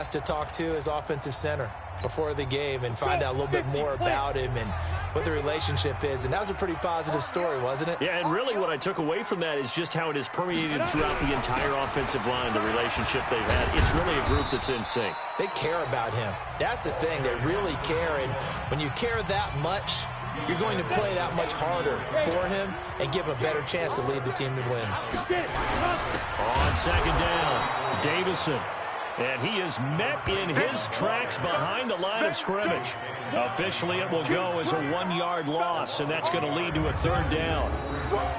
To talk to his offensive center before the game and find out a little bit more about him and what the relationship is. And that was a pretty positive story, wasn't it? Yeah, and really what I took away from that is just how it is permeated throughout the entire offensive line, the relationship they've had. It's really a group that's in sync. They care about him. That's the thing. They really care. And when you care that much, you're going to play that much harder for him and give him a better chance to lead the team that wins. On second down, Davison. And he is met in his tracks behind the line of scrimmage. Officially, it will go as a 1-yard loss, and that's going to lead to a third down.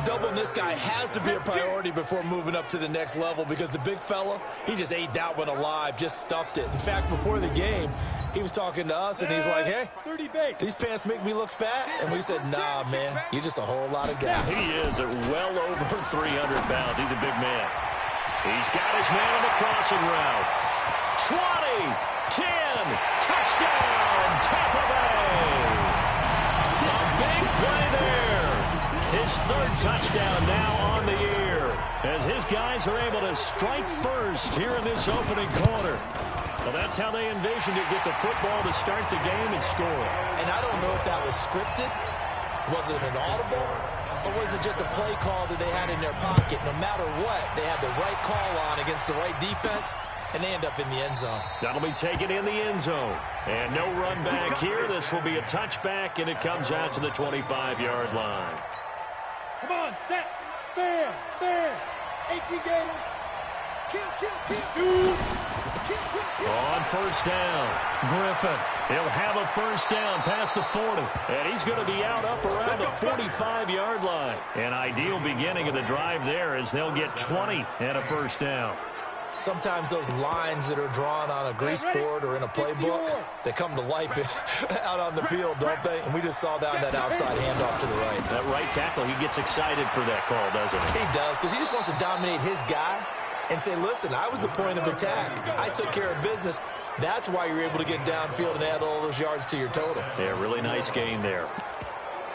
Doubling this guy has to be a priority before moving up to the next level because the big fella, he just ate that one alive, just stuffed it. In fact, before the game, he was talking to us, and he's like, hey, these pants make me look fat? And we said, nah, man, you're just a whole lot of guy. He is at well over 300 pounds. He's a big man. He's got his man on the crossing route. 20, 10, touchdown, Tampa Bay. A big play there. His third touchdown now on the year as his guys are able to strike first here in this opening quarter. Well, that's how they envisioned it, get the football to start the game and score. And I don't know if that was scripted. Was it an audible? Or was it just a play call that they had in their pocket? No matter what, they had the right call on against the right defense, and they end up in the end zone. That'll be taken in the end zone. And no run back here. This will be a touchback, and it comes out to the 25-yard line. Come on, set, fair, 18 Gators. Kill. On first down, Griffin. He'll have a first down past the 40. And he's going to be out up around the 45-yard line. An ideal beginning of the drive there as they'll get 20 and a first down. Sometimes those lines that are drawn on a grease board or in a playbook, they come to life out on the field, don't they? And we just saw that outside handoff to the right. That right tackle, he gets excited for that call, doesn't he? He does, because he just wants to dominate his guy and say, listen, I was the point of attack. I took care of business. That's why you're able to get downfield and add all those yards to your total. Yeah, really nice gain there.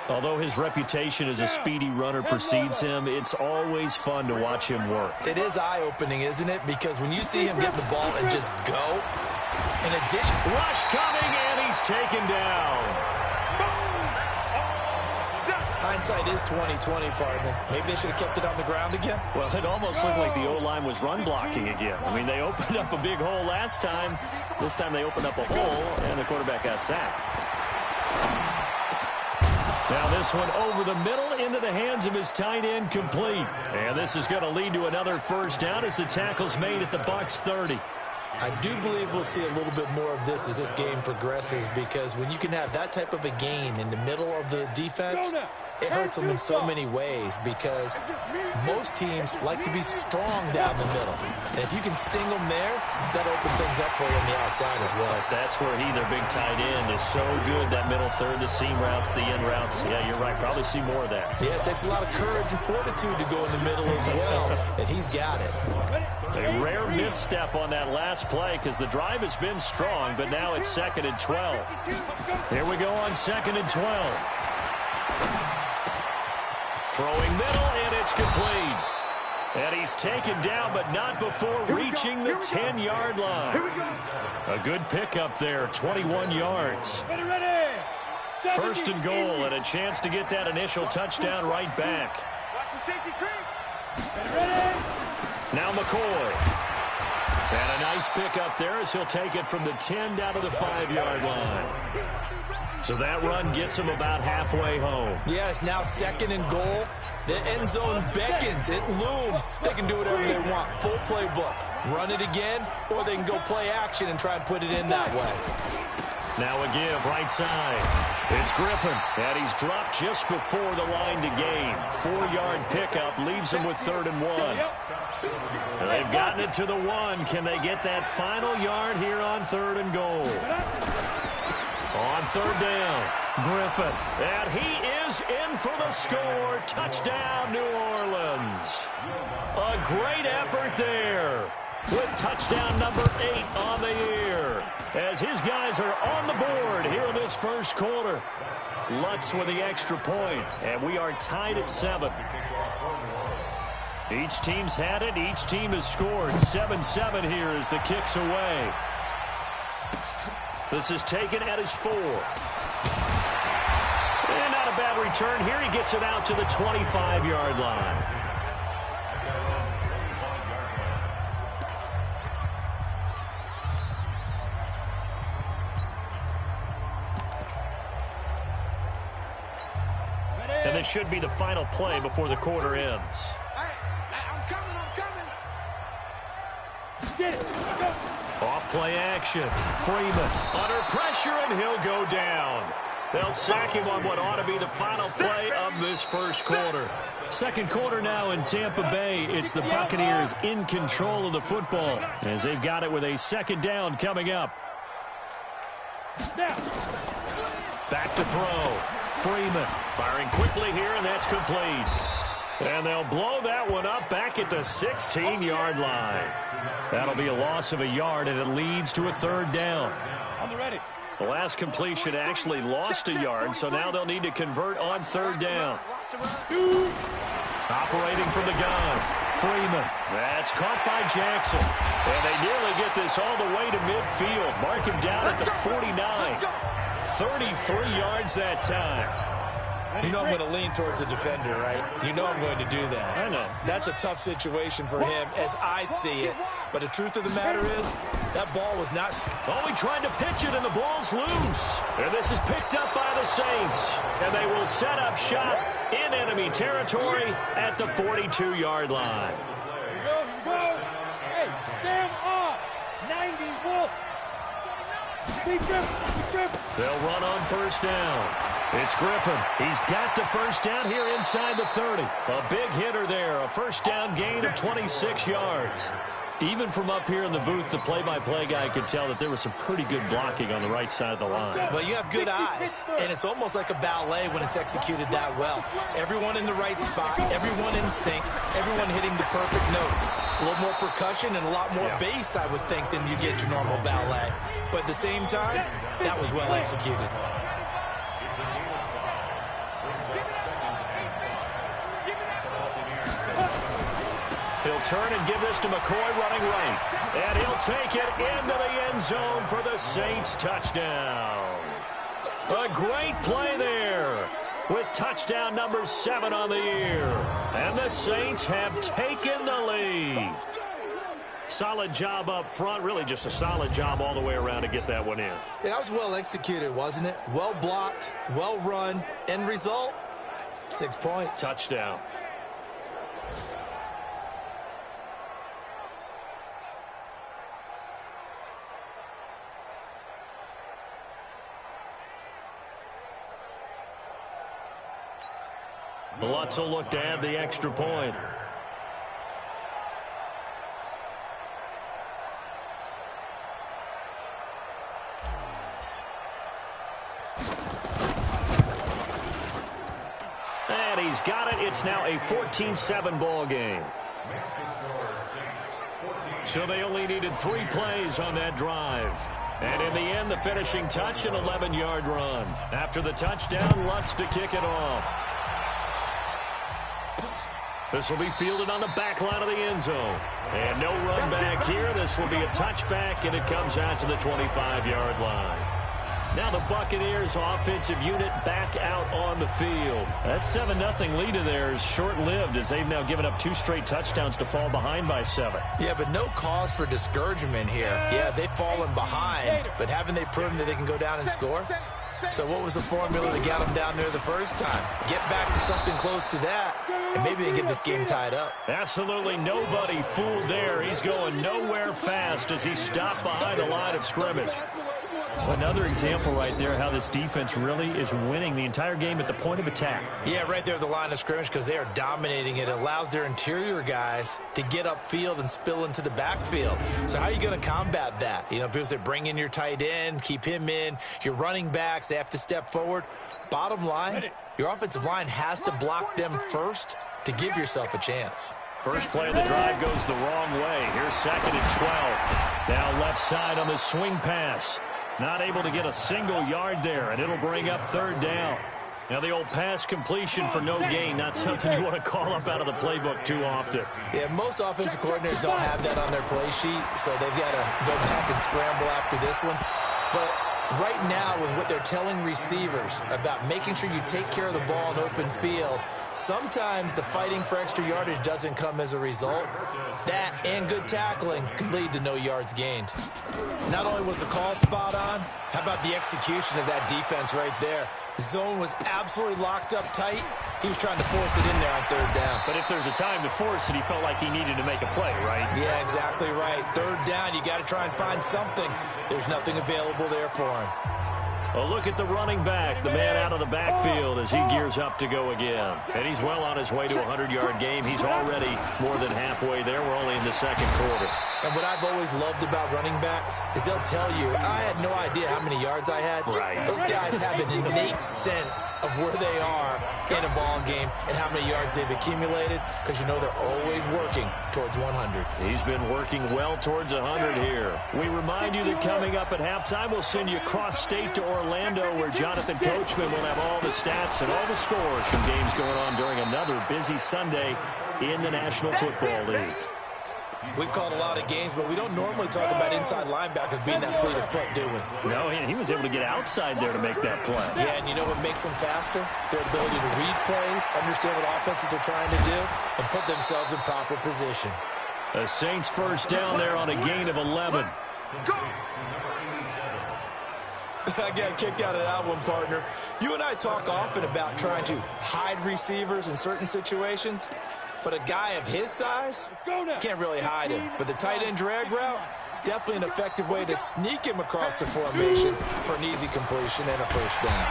Although his reputation as a speedy runner precedes him, it's always fun to watch him work. It is eye-opening, isn't it? Because when you see him get the ball and just go, in addition... Rush coming, and he's taken down. Hindsight is 20/20, partner. Maybe they should have kept it on the ground again. Well, it almost looked like the O-line was run blocking again. I mean, they opened up a big hole last time. This time they opened up a hole, and the quarterback got sacked. Now this one over the middle into the hands of his tight end, complete. And this is going to lead to another first down as the tackle's made at the Bucs 30. I do believe we'll see a little bit more of this as this game progresses, because when you can have that type of a gain in the middle of the defense, it hurts them in so many ways, because most teams like to be strong down the middle. And if you can sting them there, that'll open things up for you on the outside as well. That's where he, their big tight end, is so good, that middle third, the seam routes, the in routes. Yeah, you're right. Probably see more of that. Yeah, it takes a lot of courage and fortitude to go in the middle as well, and he's got it. A rare misstep on that last play because the drive has been strong, but now it's 2nd and 12. Here we go on 2nd and 12. Throwing middle, and it's complete. And he's taken down, but not before reaching the 10-yard line. A good pickup there, 21 yards. First and goal, and a chance to get that initial touchdown right back. Now McCoy. And a nice pickup there as he'll take it from the 10 down to the 5-yard line. So that run gets him about halfway home. Yeah, it's now 2nd and goal. The end zone beckons. It looms. They can do whatever they want. Full playbook. Run it again, or they can go play action and try and put it in that way. Now a give right side. It's Griffin, and he's dropped just before the line to gain. 4-yard pickup leaves him with 3rd and 1. They've gotten it to the 1. Can they get that final yard here on 3rd and goal? On 3rd down, Griffin. And he is in for the score. Touchdown, New Orleans. A great effort there with touchdown number 8 on the year, as his guys are on the board here in this first quarter. Lutz with the extra point, and we are tied at 7. Each team's had it. Each team has scored. 7-7 here as the kick's away. This is taken at his 4. And not a bad return here. He gets it out to the 25-yard line. And this should be the final play before the quarter ends. I'm coming. Get it. Go. Off play action. Freeman under pressure, and he'll go down. They'll sack him on what ought to be the final play of this first quarter. Second quarter now in Tampa Bay. It's the Buccaneers in control of the football as they've got it with a second down coming up. Back to throw. Freeman firing quickly here, and that's complete. And they'll blow that one up back at the 16-yard line. That'll be a loss of a yard, and it leads to a third down. On the ready. The last completion actually lost a yard, so now they'll need to convert on third down. Operating from the gun, Freeman. That's caught by Jackson. And they nearly get this all the way to midfield. Mark him down at the 49. 33 yards that time. You know I'm going to lean towards the defender, right? You know I'm going to do that. I know. That's a tough situation for him as I see it. But the truth of the matter is, that ball was not... Oh, he tried to pitch it, and the ball's loose. And this is picked up by the Saints. And they will set up shop in enemy territory at the 42-yard line. Here we go. Hey, Sam off. 90 Wolf. Be Griffin. They'll run on first down. It's Griffin. He's got the first down here inside the 30. A big hitter there. A first down gain of 26 yards. Even from up here in the booth, the play-by-play guy could tell that there was some pretty good blocking on the right side of the line. Well, you have good eyes, and it's almost like a ballet when it's executed that well. Everyone in the right spot, everyone in sync, everyone hitting the perfect notes. A little more percussion and a lot more bass, I would think, than you get your normal ballet. But at the same time, that was well executed. He'll turn and give this to McCoy running right. And he'll take it into the end zone for the Saints touchdown. A great play there with touchdown number 7 on the year. And the Saints have taken the lead. Solid job up front, really just a solid job all the way around to get that one in. Yeah, that was well executed, wasn't it? Well blocked, well run. End result, 6 points. Touchdown. Lutz will look to add the extra point. And he's got it. It's now a 14-7 ball game. So they only needed 3 plays on that drive. And in the end, the finishing touch, an 11-yard run. After the touchdown, Lutz to kick it off. This will be fielded on the back line of the end zone. And no run back here. This will be a touchback, and it comes out to the 25-yard line. Now the Buccaneers offensive unit back out on the field. That 7-0 lead of theirs short-lived as they've now given up 2 straight touchdowns to fall behind by 7. Yeah, but no cause for discouragement here. Yeah, they've fallen behind, but haven't they proven that they can go down and score? So what was the formula that got them down there the first time? Get back to something close to that, and maybe they get this game tied up. Absolutely nobody fooled there. He's going nowhere fast as he stopped behind the line of scrimmage. Another example right there how this defense really is winning the entire game at the point of attack. Yeah, right there at the line of scrimmage because they are dominating it. It allows their interior guys to get upfield and spill into the backfield. So how are you going to combat that? You know, people say bring in your tight end, keep him in. Your running backs, they have to step forward. Bottom line, your offensive line has to block them first to give yourself a chance. First play of the drive goes the wrong way. Here's 2nd and 12. Now left side on the swing pass. Not able to get a single yard there, and it'll bring up 3rd down. Now the old pass completion for no gain, not something you want to call up out of the playbook too often. Yeah, most offensive coordinators don't have that on their play sheet, so they've got to go back and scramble after this one. But Right now, with what they're telling receivers about making sure you take care of the ball in open field, sometimes the fighting for extra yardage doesn't come as a result. That and good tackling can lead to no yards gained. Not only was the call spot on, how about the execution of that defense right there? Zone was absolutely locked up tight. He was trying to force it in there on third down. But if there's a time to force it, he felt like he needed to make a play, right? Yeah, exactly right. Third down, you got to try and find something. There's nothing available there for him. A look at the running back, the man out of the backfield as he gears up to go again. And he's well on his way to a 100-yard game. He's already more than halfway there. We're only in the second quarter. And what I've always loved about running backs is they'll tell you, I had no idea how many yards I had. Right. Those guys have an innate sense of where they are in a ball game and how many yards they've accumulated, because you know they're always working towards 100. He's been working well towards 100 here. We remind you that coming up at halftime, we'll send you cross-state to Orlando, where Jonathan Coachman will have all the stats and all the scores from games going on during another busy Sunday in the National Football League. We've called a lot of games, but we don't normally talk about inside linebackers being that fleet of foot, do we? No, he was able to get outside there to make that play. Yeah, and you know what makes them faster? Their ability to read plays, understand what offenses are trying to do, and put themselves in proper position. The Saints first down there on a gain of 11. I got a kick out of that one, partner. You and I talk often about trying to hide receivers in certain situations, but a guy of his size can't really hide him. But the tight end drag route, definitely an effective way to sneak him across the formation for an easy completion and a first down.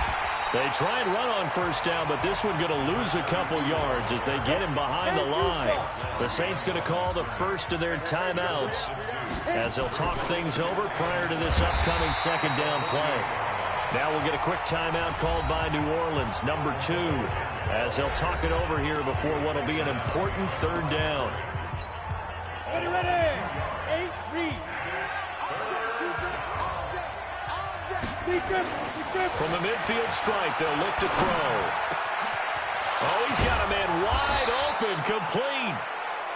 They try and run on first down, but this one going to lose a couple yards as they get him behind the line. The Saints going to call the first of their timeouts as they'll talk things over prior to this upcoming second down play. Now we'll get a quick timeout called by New Orleans, number 2, as they'll talk it over here before what will be an important third down. Ready. Ace Reed. From the midfield stripe, they'll look to throw. Oh, he's got a man wide open, complete.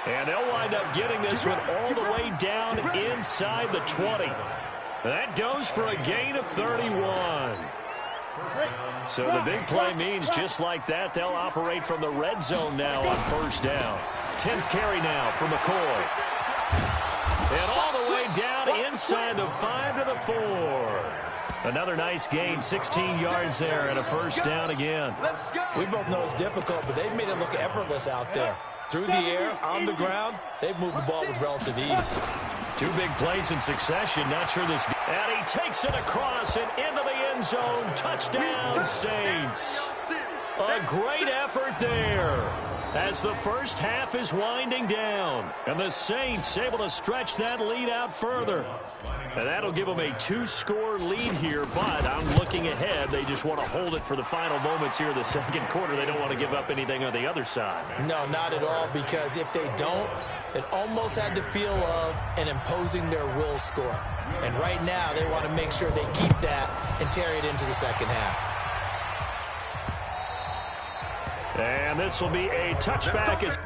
And they'll wind up getting this one all the way down inside the 20. That goes for a gain of 31. So the big play means just like that, they'll operate from the red zone now on first down. 10th carry now for McCoy. And all the way down inside the 5 to the 4. Another nice gain, 16 yards there, and a first down again. We both know it's difficult, but they've made it look effortless out there. Through the air, on the ground, they've moved the ball with relative ease. 2 big plays in succession. Not sure this. And he takes it across and into the end zone. Touchdown, Saints. A great effort there as the first half is winding down. And the Saints able to stretch that lead out further. And that'll give them a 2-score lead here, but I'm looking ahead. They just want to hold it for the final moments here of the second quarter. They don't want to give up anything on the other side. No, not at all, because if they don't, it almost had the feel of an imposing their will score. And right now, they want to make sure they keep that and carry it into the second half. And this will be a touchback as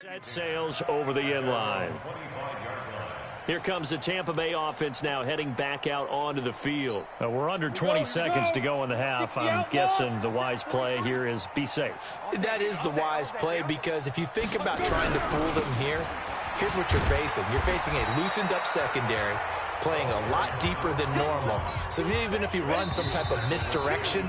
Set sails over the inline. Here comes the Tampa Bay offense now heading back out onto the field. We're under 20 seconds to go in the half. I'm guessing the wise play here is be safe. That is the wise play, because if you think about trying to fool them here, here's what you're facing. You're facing a loosened up secondary, playing a lot deeper than normal. So even if you run some type of misdirection,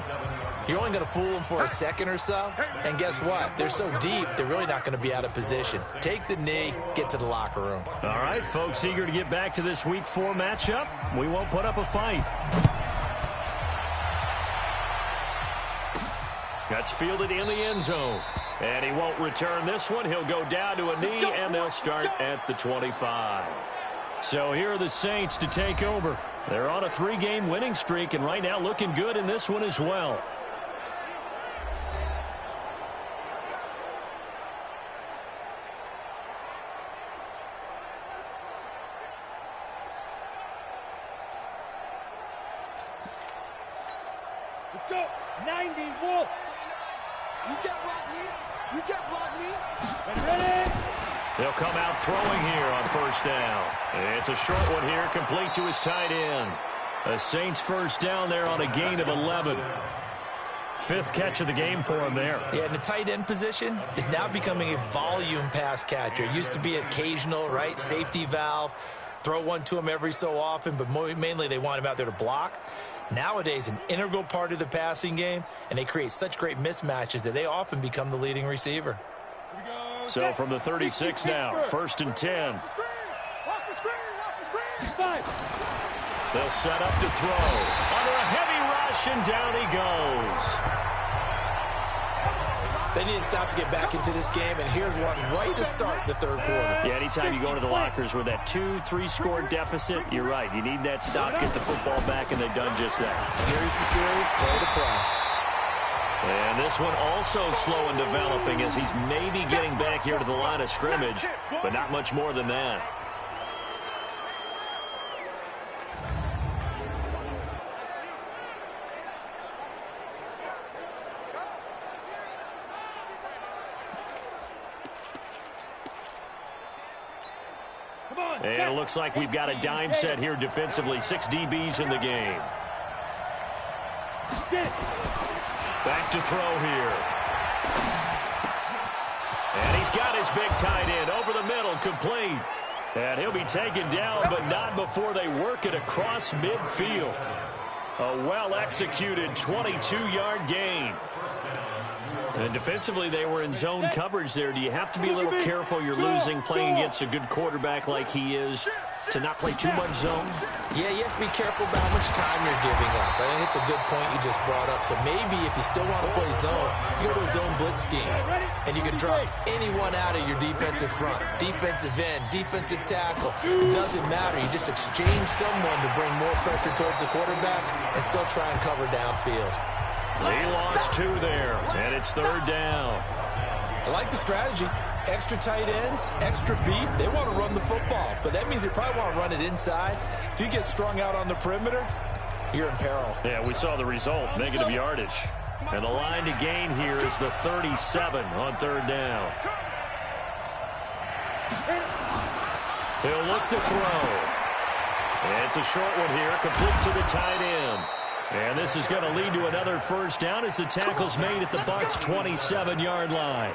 you're only going to fool them for a second or so. And guess what? They're so deep, they're really not going to be out of position. Take the knee, get to the locker room. All right, folks, eager to get back to this Week 4 matchup. We won't put up a fight. That's fielded in the end zone. And he won't return this one. He'll go down to a knee, and they'll start at the 25. So here are the Saints to take over. They're on a 3-game winning streak, and right now looking good in this one as well. Let's go. 90, Wolf. You can't block me. You can't block me. Ready? They'll come out throwing here on first down. It's a short one here, complete to his tight end. The Saints first down there on a gain of 11. 5th catch of the game for him there. Yeah, and the tight end position is now becoming a volume pass catcher. It used to be occasional, right? Safety valve. Throw one to him every so often, but mainly they want him out there to block. Nowadays, an integral part of the passing game, and they create such great mismatches that they often become the leading receiver. So from the 36 now, 1st and 10. They'll set up to throw. Under a heavy rush, and down he goes. They need to stop to get back into this game, and here's one right to start the 3rd quarter. Yeah, anytime you go into the lockers with that 2-3 score deficit, you're right. You need that stop, get the football back, and they've done just that. Series to series, play to play. And this one also slow in developing as he's maybe getting back here to the line of scrimmage, but not much more than that. And it looks like we've got a dime set here defensively. 6 DBs in the game. Back to throw here. And he's got his big tight end over the middle, complete. And he'll be taken down, but not before they work it across midfield. A well-executed 22-yard gain. And defensively, they were in zone coverage there. Do you have to be a little careful you're losing playing against a good quarterback like he is to not play too much zone? Yeah, you have to be careful about how much time you're giving up. I think it's a good point you just brought up. So maybe if you still want to play zone, you go to a zone blitz scheme, and you can drop anyone out of your defensive front. Defensive end, defensive tackle. It doesn't matter. You just exchange someone to bring more pressure towards the quarterback and still try and cover downfield. He lost 2 there, and it's 3rd down. I like the strategy. Extra tight ends, extra beef. They want to run the football, but that means they probably want to run it inside. If you get strung out on the perimeter, you're in peril. Yeah, we saw the result, negative yardage. And the line to gain here is the 37 on 3rd down. He'll look to throw. And it's a short one here, complete to the tight end. And this is going to lead to another first down as the tackle's made at the Bucs' 27-yard line.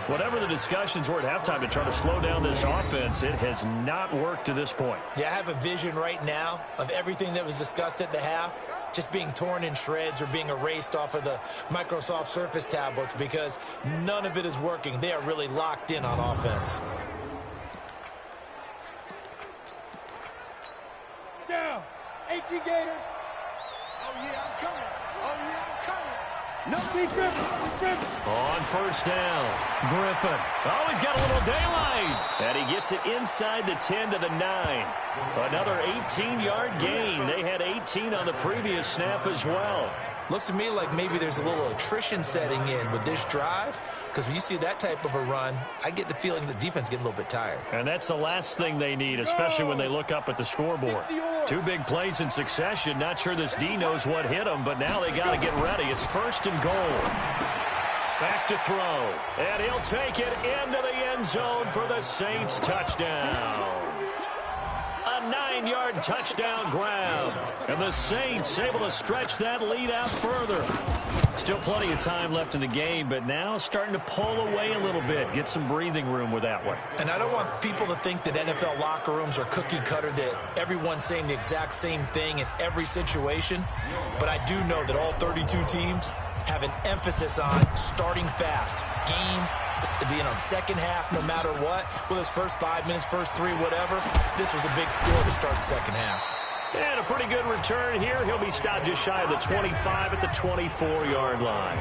Whatever the discussions were at halftime to try to slow down this offense, it has not worked to this point. Yeah, I have a vision right now of everything that was discussed at the half just being torn in shreds or being erased off of the Microsoft Surface tablets because none of it is working. They are really locked in on offense. Down. 18 Gator. Oh, yeah, I'm coming. Oh, yeah, I'm coming. No, be Griffin. On first down, Griffin. Oh, he's got a little daylight. And he gets it inside the 10 to the 9. Another 18-yard gain. They had 18 on the previous snap as well. Looks to me like maybe there's a little attrition setting in with this drive. Because when you see that type of a run, I get the feeling the defense getting a little bit tired. And that's the last thing they need, especially when they look up at the scoreboard. 2 big plays in succession. Not sure this D knows what hit them, but now they got to get ready. It's 1st and goal. Back to throw. And he'll take it into the end zone for the Saints touchdown. A 9-yard touchdown grab. And the Saints able to stretch that lead out further. Still plenty of time left in the game, but now starting to pull away a little bit. Get some breathing room with that one. And I don't want people to think that NFL locker rooms are cookie cutter, that everyone's saying the exact same thing in every situation. But I do know that all 32 teams have an emphasis on starting fast. Second half, no matter what. Well, his first 5 minutes, first 3, whatever. This was a big score to start the second half. And a pretty good return here. He'll be stopped just shy of the 25 at the 24-yard line.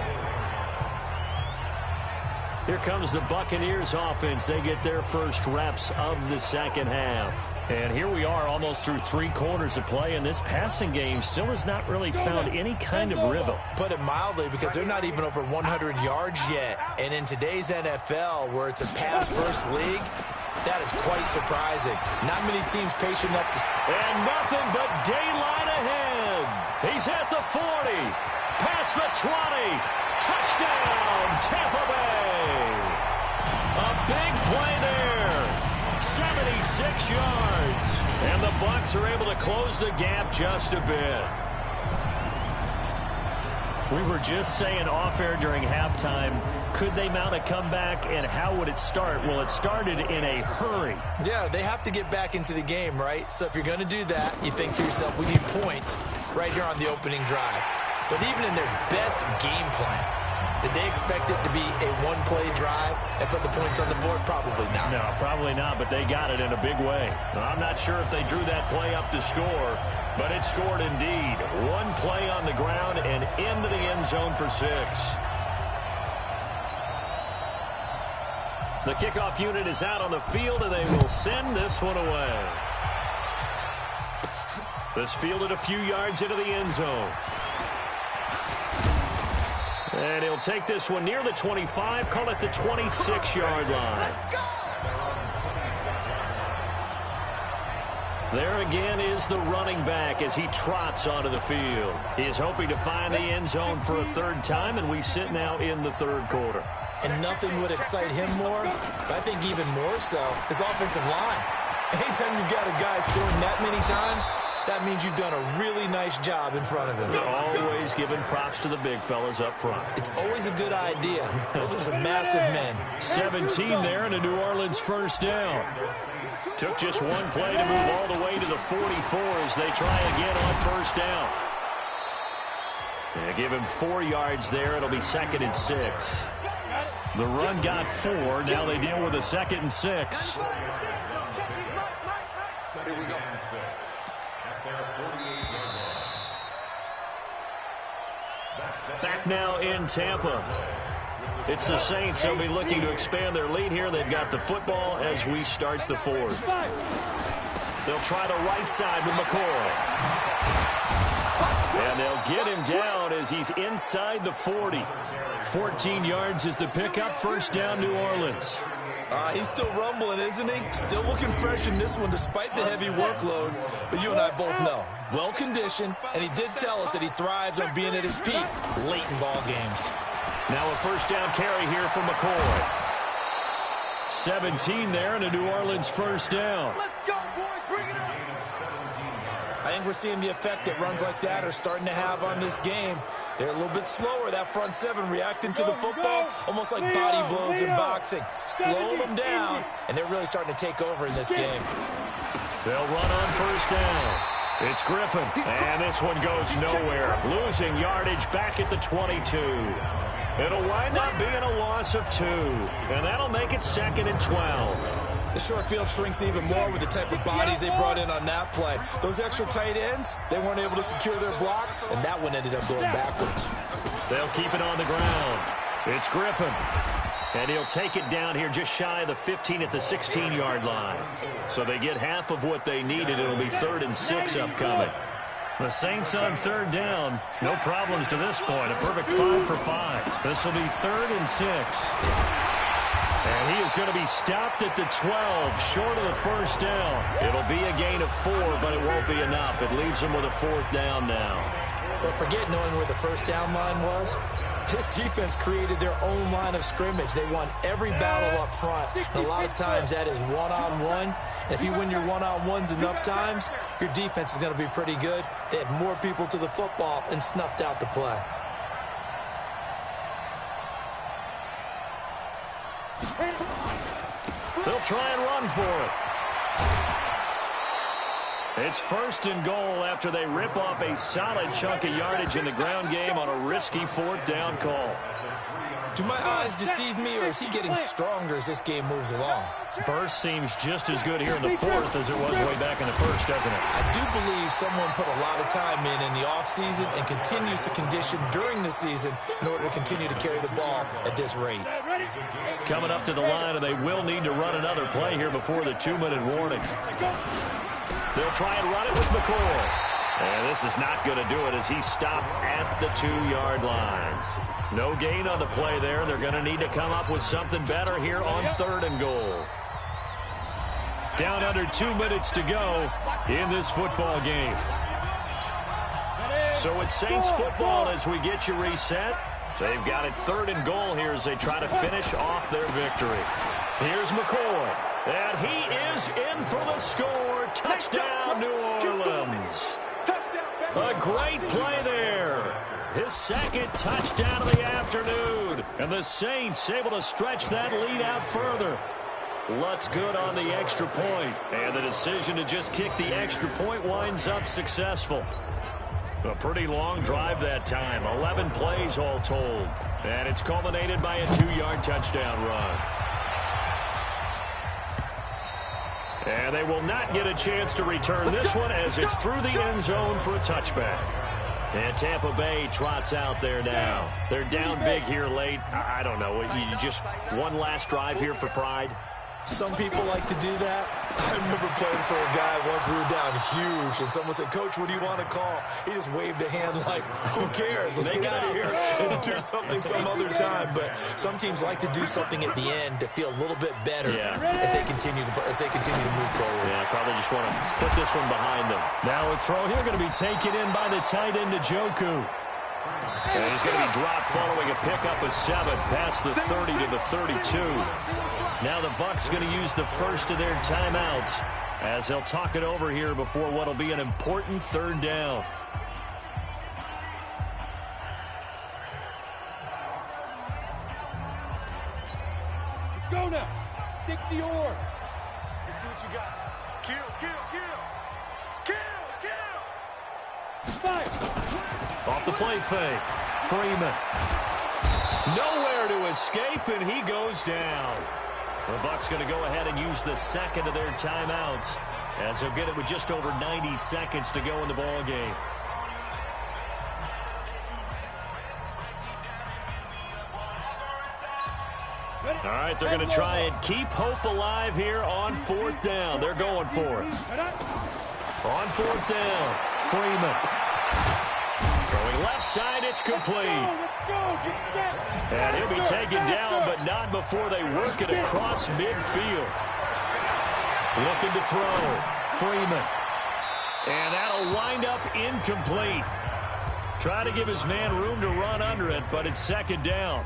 Here comes the Buccaneers offense. They get their first reps of the second half. And here we are almost through 3 quarters of play, and this passing game still has not really found any kind of rhythm. Put it mildly, because they're not even over 100 yards yet. And in today's NFL, where it's a pass-first league, that is quite surprising. Not many teams patient enough to... And nothing but daylight ahead. He's at the 40. Past the 20. Touchdown, Tampa Bay. A big play there. 76 yards. And the Bucs are able to close the gap just a bit. We were just saying off-air during halftime, could they mount a comeback, and how would it start? Well, it started in a hurry. Yeah, they have to get back into the game, right? So if you're going to do that, you think to yourself, we need points right here on the opening drive. But even in their best game plan, did they expect it to be a one-play drive and put the points on the board? Probably not. No, probably not, but they got it in a big way. I'm not sure if they drew that play up to score, but it scored indeed. One play on the ground and into the end zone for 6. The kickoff unit is out on the field, and they will send this one away. This fielded a few yards into the end zone. And he'll take this one near the 25, call it the 26-yard line. There again is the running back as he trots onto the field. He is hoping to find the end zone for a 3rd time, and we sit now in the 3rd quarter. And nothing would excite him more, but I think even more so, his offensive line. Anytime you've got a guy scoring that many times, that means you've done a really nice job in front of him. You're always giving props to the big fellas up front. It's always a good idea. Those are some massive men. 17 there and a New Orleans first down. Took just one play to move all the way to the 44 as they try again on first down. They give him 4 yards there. It'll be 2nd and 6. The run got 4. Now they deal with a 2nd and 6. Here we go. Back now in Tampa. It's the Saints. They'll be looking to expand their lead here. They've got the football as we start the 4th. They'll try the right side with McCoy. And they'll get him down as he's inside the 40. 14 yards is the pickup. First down, New Orleans. He's still rumbling, isn't he? Still looking fresh in this one despite the heavy workload. But you and I both know, well-conditioned, and he did tell us that he thrives on being at his peak late in ball games. Now a first down carry here for McCoy. 17 there and a New Orleans first down. Let's go, boys. Bring it on. I think we're seeing the effect that runs like that are starting to have on this game. They're a little bit slower, that front 7, reacting to the football, almost like body blows in boxing. Slow them down, and they're really starting to take over in this game. They'll run on first down. It's Griffin, and this one goes nowhere. Losing yardage back at the 22. It'll wind up being a loss of 2, and that'll make it 2nd and 12. The short field shrinks even more with the type of bodies they brought in on that play. Those extra tight ends, they weren't able to secure their blocks, and that one ended up going backwards. They'll keep it on the ground. It's Griffin. And he'll take it down here just shy of the 15 at the 16-yard line. So they get half of what they needed. It'll be 3rd and 6 upcoming. The Saints on 3rd down. No problems to this point. A perfect 5 for 5. This will be 3rd and 6. And he is going to be stopped at the 12, short of the first down. It'll be a gain of 4, but it won't be enough. It leaves him with a 4th down now. But forget knowing where the first down line was. This defense created their own line of scrimmage. They won every battle up front. And a lot of times that is one-on-one. And if you win your one-on-ones enough times, your defense is going to be pretty good. They had more people to the football and snuffed out the play. They'll try and run for it. It's 1st and goal after they rip off a solid chunk of yardage in the ground game on a risky 4th down call. Do my eyes deceive me, or is he getting stronger as this game moves along? Burst seems just as good here in the 4th as it was way back in the 1st, doesn't it? I do believe someone put a lot of time in the offseason and continues to condition during the season in order to continue to carry the ball at this rate. Coming up to the line, and they will need to run another play here before the 2-minute warning. They'll try and run it with McCoy. And this is not going to do it as he's stopped at the 2-yard line. No gain on the play there. They're going to need to come up with something better here on 3rd and goal. Down under 2 minutes to go in this football game. So it's Saints football as we get you reset. They've got it 3rd and goal here as they try to finish off their victory. Here's McCoy. And he is in for the score. Touchdown, New Orleans. A great play there. His 2nd touchdown of the afternoon. And the Saints able to stretch that lead out further. Lutz good on the extra point. And the decision to just kick the extra point winds up successful. A pretty long drive that time. 11 plays all told. And it's culminated by a 2-yard touchdown run. And they will not get a chance to return this one as it's through the end zone for a touchback. And Tampa Bay trots out there now. They're down big here late. I don't know. You just one last drive here for pride. Some people like to do that. I remember playing for a guy once. We were down huge, and someone said, "Coach, what do you want to call?" He just waved a hand like, "Who cares? Let's get out of here and do something some other time." But some teams like to do something at the end to feel a little bit better as they continue to move forward. Yeah, probably just want to put this one behind them. Now a throw here going to be taken in by the tight end Njoku. And he's going to be dropped following a pickup of 7 past the 30 to the 32. Now the Bucs going to use the first of their timeouts as they'll talk it over here before what will be an important 3rd down. Go now. 60 or. Let's see what you got. Kill, kill, kill. Kill, kill. Five. Off the play fake. Freeman. Nowhere to escape, and he goes down. The Bucs going to go ahead and use the 2nd of their timeouts as they'll get it with just over 90 seconds to go in the ball game. All right, they're going to try and keep hope alive here on 4th down. They're going for it. On 4th down, Freeman. Throwing left side, it's complete. And he'll be taken down, but not before they work it across midfield. Looking to throw. Freeman. And that'll wind up incomplete. Try to give his man room to run under it, but it's 2nd down.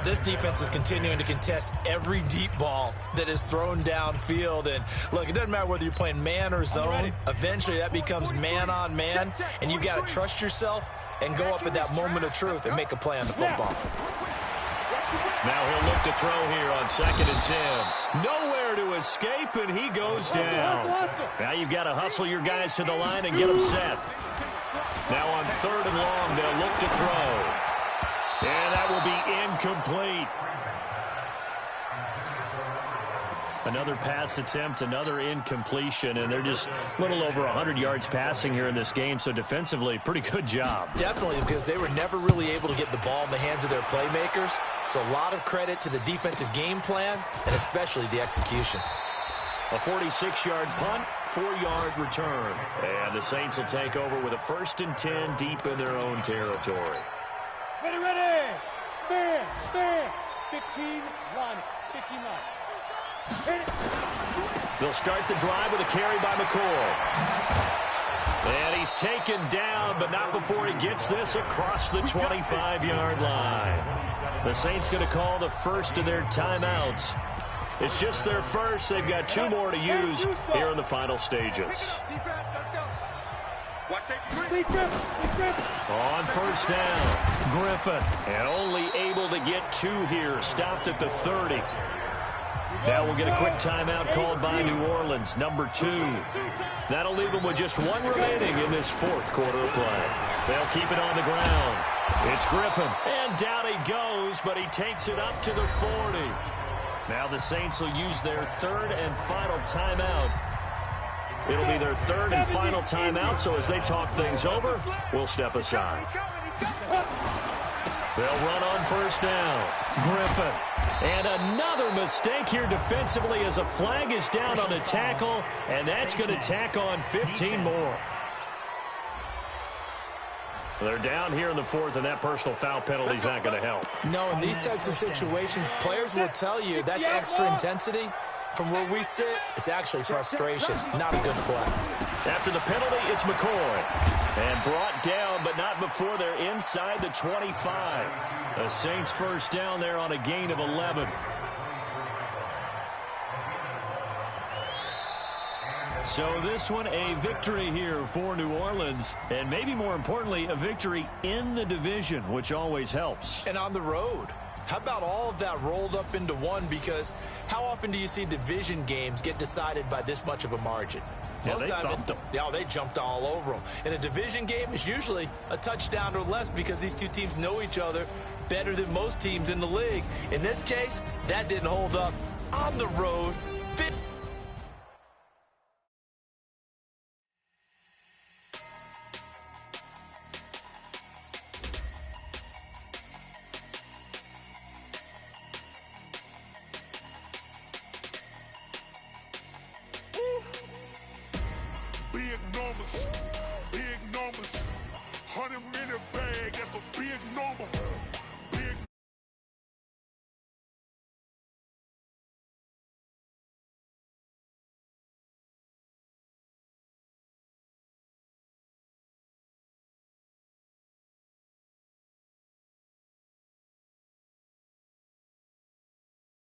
This defense is continuing to contest every deep ball that is thrown downfield. And, look, it doesn't matter whether you're playing man or zone. Eventually, that becomes man-on-man, and you've got to trust yourself and go up at that moment of truth and make a play on the football. Now he'll look to throw here on 2nd and 10. Nowhere to escape, and he goes down. Now you've got to hustle your guys to the line and get them set. Now on 3rd and long, they'll look to throw. And that will be incomplete. Another pass attempt, another incompletion, and they're just a little over 100 yards passing here in this game, so defensively, pretty good job. Definitely, because they were never really able to get the ball in the hands of their playmakers, so a lot of credit to the defensive game plan, and especially the execution. A 46-yard punt, 4-yard return, and the Saints will take over with a 1st and 10 deep in their own territory. Ready, ready. Stand. 15, line, 15 line. They'll start the drive with a carry by McCoy. And he's taken down, but not before he gets this across the 25-yard line. The Saints going to call the first of their timeouts. It's just their first. They've got 2 more to use here in the final stages. On first down, Griffin. And only able to get 2 here. Stopped at the 30. Now we'll get a quick timeout called by New Orleans, number 2. That'll leave them with just 1 remaining in this 4th quarter of play. They'll keep it on the ground. It's Griffin. And down he goes, but he takes it up to the 40. Now the Saints will use their 3rd and final timeout. It'll be their 3rd and final timeout, so as they talk things over, we'll step aside. They'll run on first down. Griffin. And another mistake here defensively as a flag is down on the tackle, and that's going to tack on 15 more. They're down here in the 4th, and that personal foul penalty is not going to help. No, in these types of situations, players will tell you that's extra intensity. From where we sit, it's actually frustration, not a good play. After the penalty, it's McCoy. And brought down, but not before they're inside the 25. The Saints first down there on a gain of 11. So this one, a victory here for New Orleans. And maybe more importantly, a victory in the division, which always helps. And on the road. How about all of that rolled up into one? Because how often do you see division games get decided by this much of a margin? Yeah, they thumped them. Yeah, they jumped all over them. In a division game, it's usually a touchdown or less because these 2 teams know each other better than most teams in the league. In this case, that didn't hold up. On the road, Big numbers, 100-minute bag, that's a big number.